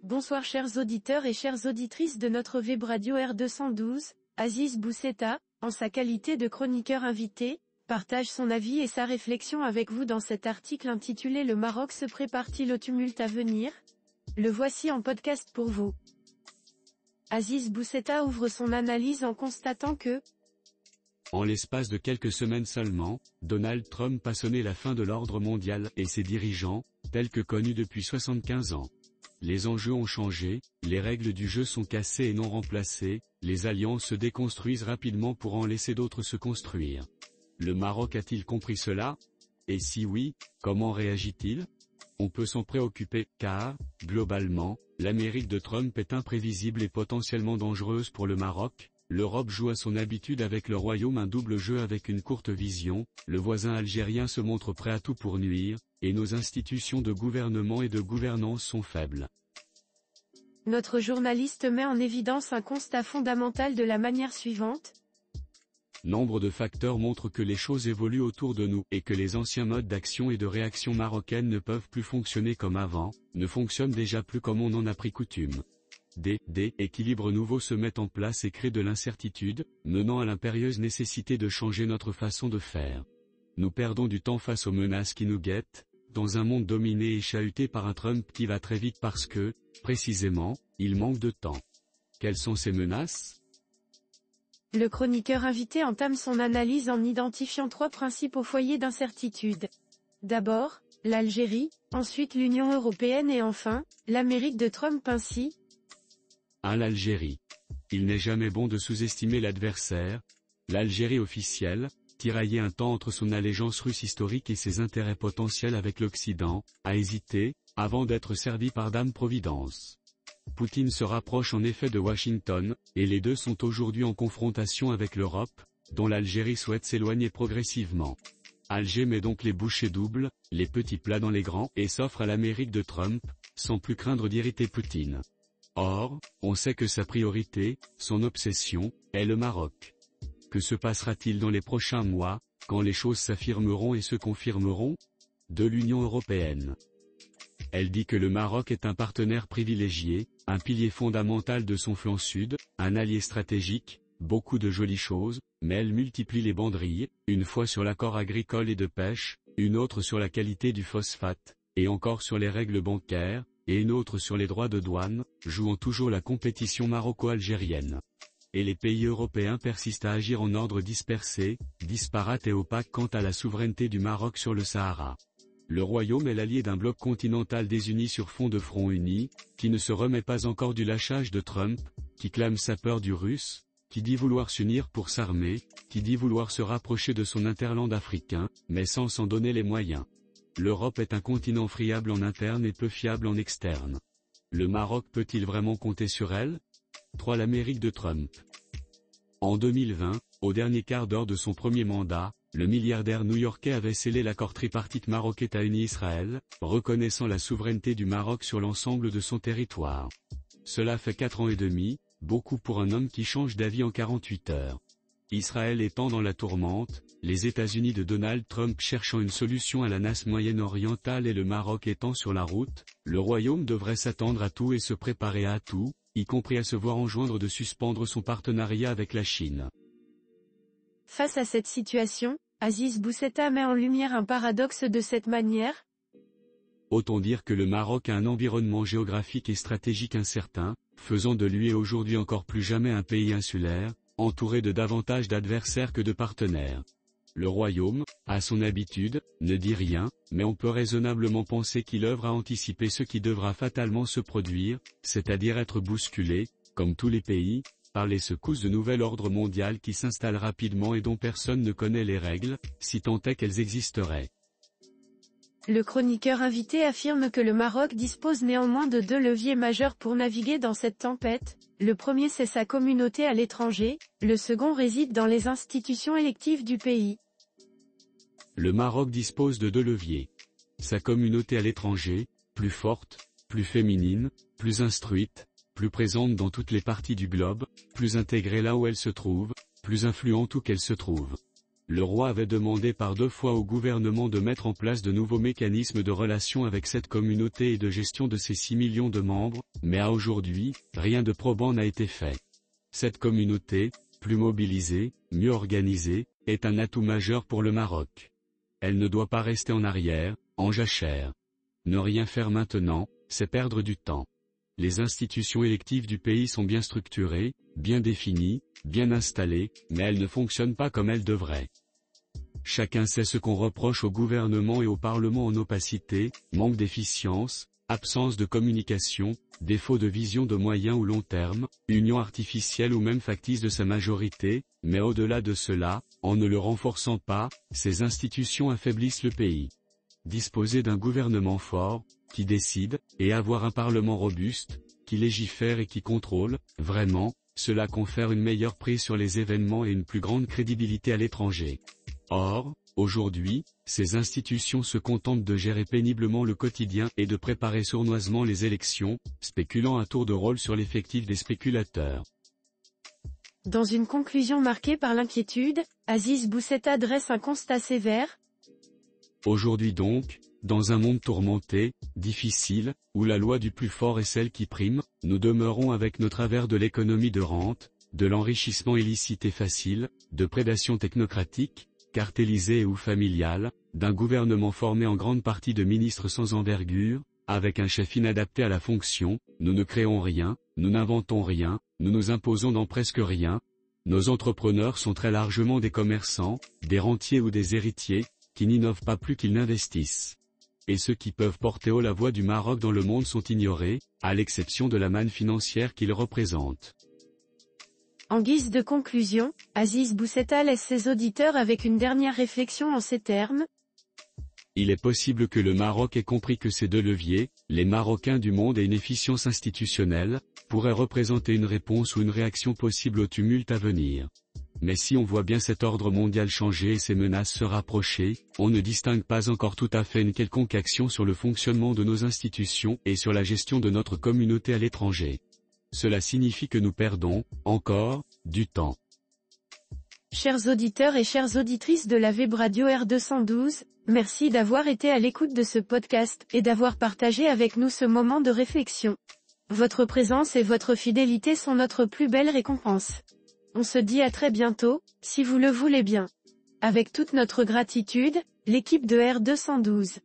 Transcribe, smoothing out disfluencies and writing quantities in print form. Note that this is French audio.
Bonsoir chers auditeurs et chères auditrices de notre web radio R212, Aziz Bousseta, en sa qualité de chroniqueur invité, partage son avis et sa réflexion avec vous dans cet article intitulé Le Maroc se prépare-t-il au tumulte à venir? Le voici en podcast pour vous. Aziz Bousseta ouvre son analyse en constatant que, en l'espace de quelques semaines seulement, Donald Trump a sonné la fin de l'ordre mondial et ses dirigeants, tels que connus depuis 75 ans. Les enjeux ont changé, les règles du jeu sont cassées et non remplacées, les alliances se déconstruisent rapidement pour en laisser d'autres se construire. Le Maroc a-t-il compris cela? Et si oui, comment réagit-il? On peut s'en préoccuper, car, globalement, l'Amérique de Trump est imprévisible et potentiellement dangereuse pour le Maroc. L'Europe joue à son habitude avec le Royaume un double jeu avec une courte vision, le voisin algérien se montre prêt à tout pour nuire, et nos institutions de gouvernement et de gouvernance sont faibles. Notre journaliste met en évidence un constat fondamental de la manière suivante. Nombre de facteurs montrent que les choses évoluent autour de nous et que les anciens modes d'action et de réaction marocaines ne peuvent plus fonctionner comme avant, ne fonctionnent déjà plus comme on en a pris coutume. Des équilibres nouveaux se mettent en place et créent de l'incertitude, menant à l'impérieuse nécessité de changer notre façon de faire. Nous perdons du temps face aux menaces qui nous guettent, dans un monde dominé et chahuté par un Trump qui va très vite parce que, précisément, il manque de temps. Quelles sont ces menaces? Le chroniqueur invité entame son analyse en identifiant 3 principaux foyers d'incertitude. D'abord, l'Algérie, ensuite l'Union européenne et enfin, l'Amérique de Trump ainsi. L'Algérie. Il n'est jamais bon de sous-estimer l'adversaire. L'Algérie officielle, tiraillée un temps entre son allégeance russe historique et ses intérêts potentiels avec l'Occident, a hésité, avant d'être servie par Dame Providence. Poutine se rapproche en effet de Washington, et les deux sont aujourd'hui en confrontation avec l'Europe, dont l'Algérie souhaite s'éloigner progressivement. Alger met donc les bouchées doubles, les petits plats dans les grands, et s'offre à l'Amérique de Trump, sans plus craindre d'irriter Poutine. Or, on sait que sa priorité, son obsession, est le Maroc. Que se passera-t-il dans les prochains mois, quand les choses s'affirmeront et se confirmeront? De l'Union européenne. Elle dit que le Maroc est un partenaire privilégié, un pilier fondamental de son flanc sud, un allié stratégique, beaucoup de jolies choses, mais elle multiplie les banderilles, une fois sur l'accord agricole et de pêche, une autre sur la qualité du phosphate, et encore sur les règles bancaires, et une autre sur les droits de douane, jouant toujours la compétition maroco-algérienne. Et les pays européens persistent à agir en ordre dispersé, disparate et opaque quant à la souveraineté du Maroc sur le Sahara. Le Royaume est l'allié d'un bloc continental désuni sur fond de front uni, qui ne se remet pas encore du lâchage de Trump, qui clame sa peur du russe, qui dit vouloir s'unir pour s'armer, qui dit vouloir se rapprocher de son hinterland africain, mais sans s'en donner les moyens. L'Europe est un continent friable en interne et peu fiable en externe. Le Maroc peut-il vraiment compter sur elle? 3. L'Amérique de Trump. En 2020, au dernier quart d'heure de son premier mandat, le milliardaire new-yorkais avait scellé l'accord tripartite Maroc-États-Unis-Israël, reconnaissant la souveraineté du Maroc sur l'ensemble de son territoire. Cela fait 4 ans et demi, beaucoup pour un homme qui change d'avis en 48 heures. Israël étant dans la tourmente, les États-Unis de Donald Trump cherchant une solution à la nasse moyenne-orientale et le Maroc étant sur la route, le Royaume devrait s'attendre à tout et se préparer à tout, y compris à se voir enjoindre de suspendre son partenariat avec la Chine. Face à cette situation, Aziz Bousseta met en lumière un paradoxe de cette manière. Autant dire que le Maroc a un environnement géographique et stratégique incertain, faisant de lui aujourd'hui encore plus jamais un pays insulaire, entouré de davantage d'adversaires que de partenaires. Le Royaume, à son habitude, ne dit rien, mais on peut raisonnablement penser qu'il œuvre à anticiper ce qui devra fatalement se produire, c'est-à-dire être bousculé, comme tous les pays, par les secousses de nouvel ordre mondial qui s'installent rapidement et dont personne ne connaît les règles, si tant est qu'elles existeraient. Le chroniqueur invité affirme que le Maroc dispose néanmoins de 2 leviers majeurs pour naviguer dans cette tempête. Le premier c'est sa communauté à l'étranger, le second réside dans les institutions électives du pays. Le Maroc dispose de 2 leviers. Sa communauté à l'étranger, plus forte, plus féminine, plus instruite, plus présente dans toutes les parties du globe, plus intégrée là où elle se trouve, plus influente où qu'elle se trouve. le roi avait demandé par 2 fois au gouvernement de mettre en place de nouveaux mécanismes de relation avec cette communauté et de gestion de ses 6 millions de membres, mais à aujourd'hui, rien de probant n'a été fait. Cette communauté, plus mobilisée, mieux organisée, est un atout majeur pour le Maroc. Elle ne doit pas rester en arrière, en jachère. Ne rien faire maintenant, c'est perdre du temps. Les institutions électives du pays sont bien structurées, bien définies, bien installées, mais elles ne fonctionnent pas comme elles devraient. Chacun sait ce qu'on reproche au gouvernement et au Parlement en opacité, manque d'efficience, absence de communication, défaut de vision de moyen ou long terme, union artificielle ou même factice de sa majorité, mais au-delà de cela, en ne le renforçant pas, ces institutions affaiblissent le pays. Disposer d'un gouvernement fort, qui décide, et avoir un parlement robuste, qui légifère et qui contrôle, vraiment, cela confère une meilleure prise sur les événements et une plus grande crédibilité à l'étranger. Or, aujourd'hui, ces institutions se contentent de gérer péniblement le quotidien et de préparer sournoisement les élections, spéculant à tour de rôle sur l'effectif des spéculateurs. Dans une conclusion marquée par l'inquiétude, Aziz Boussetta dresse un constat sévère. Aujourd'hui donc, dans un monde tourmenté, difficile, où la loi du plus fort est celle qui prime, nous demeurons avec nos travers de l'économie de rente, de l'enrichissement illicite et facile, de prédation technocratique, cartélisée ou familiale, d'un gouvernement formé en grande partie de ministres sans envergure, avec un chef inadapté à la fonction, nous ne créons rien, nous n'inventons rien, nous nous imposons dans presque rien. Nos entrepreneurs sont très largement des commerçants, des rentiers ou des héritiers, qui n'innovent pas plus qu'ils n'investissent. Et ceux qui peuvent porter haut la voix du Maroc dans le monde sont ignorés, à l'exception de la manne financière qu'ils représentent. En guise de conclusion, Aziz Boussetta laisse ses auditeurs avec une dernière réflexion en ces termes. Il est possible que le Maroc ait compris que ces 2 leviers, les Marocains du monde et une efficience institutionnelle, pourraient représenter une réponse ou une réaction possible au tumulte à venir. Mais si on voit bien cet ordre mondial changer et ces menaces se rapprocher, on ne distingue pas encore tout à fait une quelconque action sur le fonctionnement de nos institutions et sur la gestion de notre communauté à l'étranger. Cela signifie que nous perdons, encore, du temps. Chers auditeurs et chères auditrices de la Web Radio R212, merci d'avoir été à l'écoute de ce podcast et d'avoir partagé avec nous ce moment de réflexion. Votre présence et votre fidélité sont notre plus belle récompense. On se dit à très bientôt, si vous le voulez bien. Avec toute notre gratitude, l'équipe de R212.